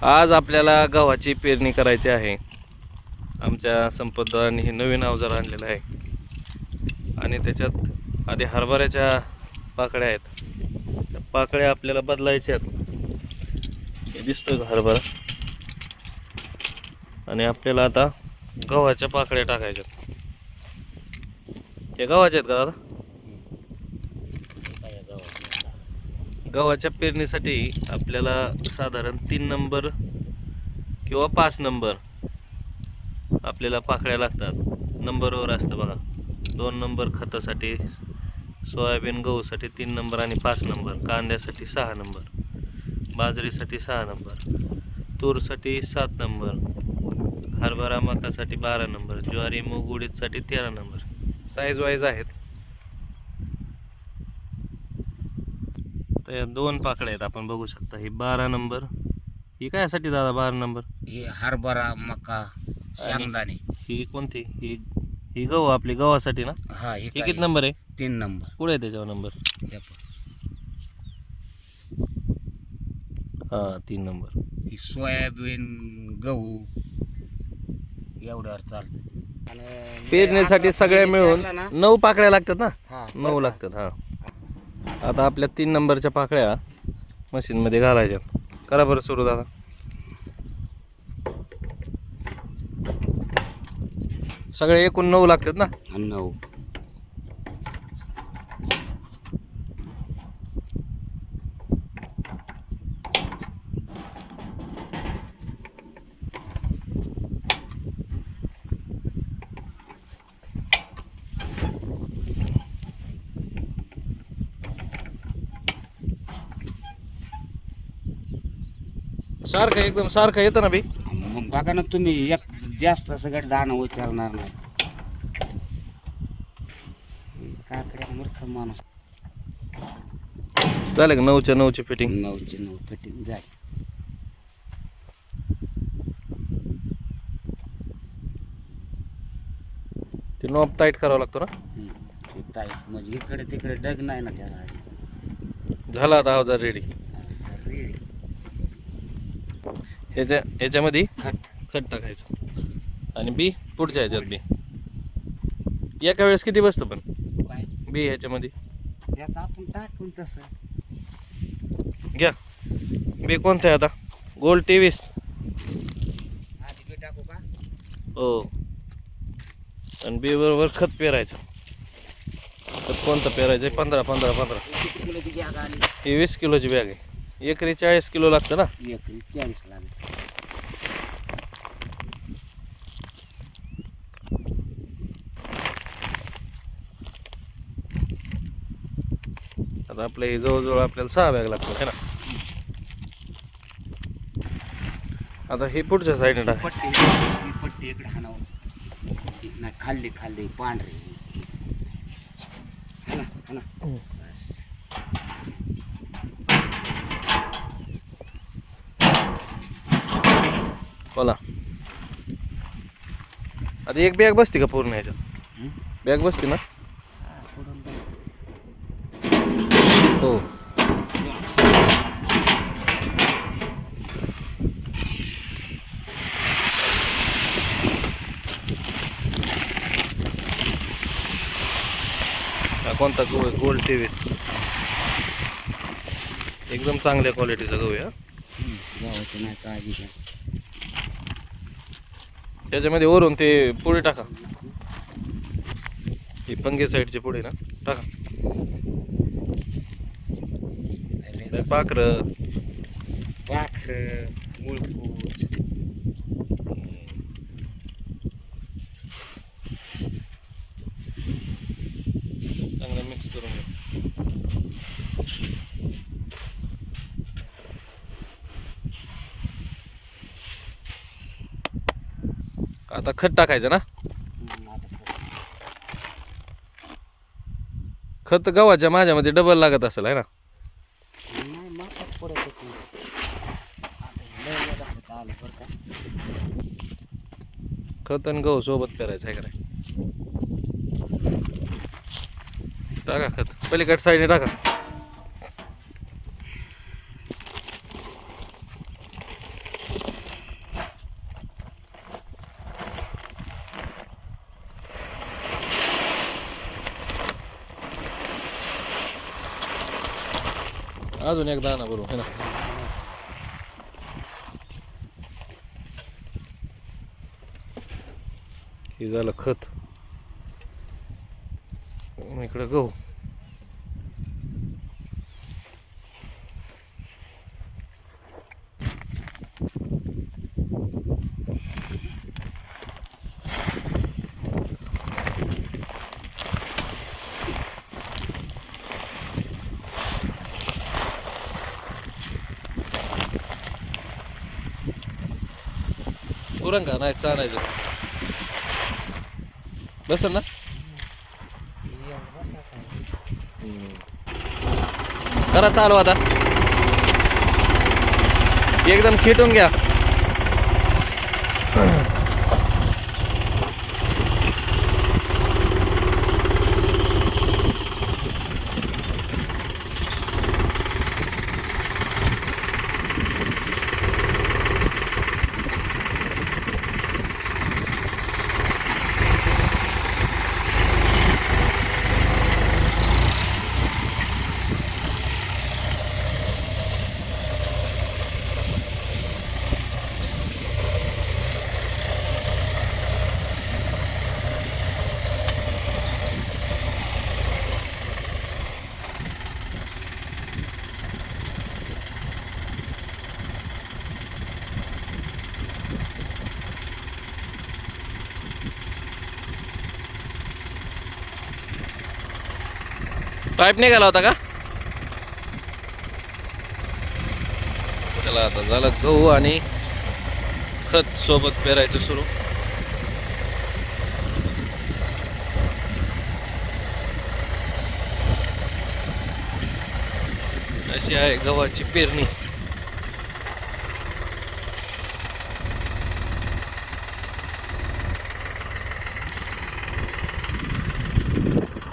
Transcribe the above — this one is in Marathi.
आज आपल्याला गव्हाची पेरणी करायची आहे. आमच्या संपतदारांनी हे नवीन अवजार आणलेलं आहे आणि त्याच्यात आधी हरभऱ्याच्या पाकळ्या आहेत. त्या पाकळ्या आपल्याला बदलायच्या आहेत. हे दिसतोय का हरभरा, आणि आपल्याला आता गव्हाच्या पाकळ्या टाकायच्या. हे गव्हाच्या आहेत का दादा? गव्हाच्या पेरणीसाठी आपल्याला साधारण 3 नंबर किंवा 5 नंबर आपल्याला पाकळ्या लागतात. नंबरवर असतं बघा. 2 नंबर खतासाठी, सोयाबीन गहूसाठी 3 नंबर आणि 5 नंबर, कांद्यासाठी 6 नंबर, बाजरीसाठी 6 नंबर, तूरसाठी 7 नंबर, हरभरा मकासाठी 12 नंबर, ज्वारी मूग उडीदसाठी 13 नंबर. साईज वाईज आहेत. तर 2 पाकळ्या आहेत आपण बघू शकता. ही 12 नंबर. ही कायसाठी दादा 12 नंबर? हे हरभरा मका शेंगदाणे. ही कोणती? ही गहू आपली गव्हासाठी ना? हा, ही किती नंबर आहे? 3 नंबर. पुढे आहे त्याच्यावर नंबर. हा, 3 नंबर. ही सोयाबीन गहू एवढ्यावर चालतं. पेरणीसाठी सगळ्या मिळून 9 पाकळ्या लागतात ना? हा, 9 लागतात. हा, आता आपल्या 3 नंबरच्या पाकळ्या मशीनमध्ये घालायच्या. करा बरं सुरू दादा. सगळे एकूण 9 लागतात ना? 9. सारखं एकदम सारखं येतं ना बी? मग बघा ना तुम्ही, एक जास्त सगळं दाणं उचलणार नाही. काकड्या मूर्ख माणूस. झालं का 9च्या 9ची फिटिंग? 9ची 9 फिटिंग झाली. ते नॉब टाईट करावं लागतो ना? टाईट म्हणजे इकडे तिकडे डग नाही ना त्याला. झाला आता अवजार रेडी. ह्याच्यामध्ये खत टाकायचं आणि बी पुढच्या ह्याच्यात बी. एका वेळेस किती बसतं पण काय बी ह्याच्यामध्ये? यात आपण टाकून तसं घ्या. बी कोणतं आहे आता? गोल्ड 23. आधी बी टाकू का? हो. आणि बी बरोबर खत पेरायचं. खत कोणतं पेरायचं? 15-15-15. किलोची बॅग आली. ही 20 किलोची बॅग आहे. एकरी 40 किलो लागतं ना? एकरी 40 लागेल. आता आपल्या हे जवळजवळ आपल्याला 6 बॅग लागतात है ना? आता हे पुढच्या साईडने टाक. ही पट्टी इकडे हाणावं. नाही, खाल्ली खाल्ली पांढरी. हाणा हाणा. बस. बोला. आता एक बॅग बसते का पूर्ण ह्याच्यात? बॅग बसते ना? हो. हा कोणता गहू आहे? गोल्ड 23. एकदम चांगल्या क्वालिटीचा गहू आहे. गावाचं नाही काळजी घ्या. त्याच्यामध्ये वरून ते पुढे टाका. ही पंगे साईडचे पुढे ना टाका. पाखरं मुळकूट. चांगलं मिक्स करून घ्या. आता खत टाकायचं ना? खत गव्हाच्या माझ्यामध्ये डबल लागत असेल आहे ना? नाही, मापात पडत होती. आता हे लय लक्षात आलं बरं का. खत आणि गहू सोबत करायचं आहे का नाही? टाका खत पलीकड साईडने टाका. अजून एक दाना भरू है ना. हे झालं खत. इकडं गहू. पुरण का नाही चालायचं. बस ना. एवढं बसायचं. करा चालू आता. एकदम खेटून घ्या. पाईप निघाला होता का? चला आता झालं गहू आणि खत सोबत पेरायचं सुरू. अशी आहे गव्हाची पेरणी.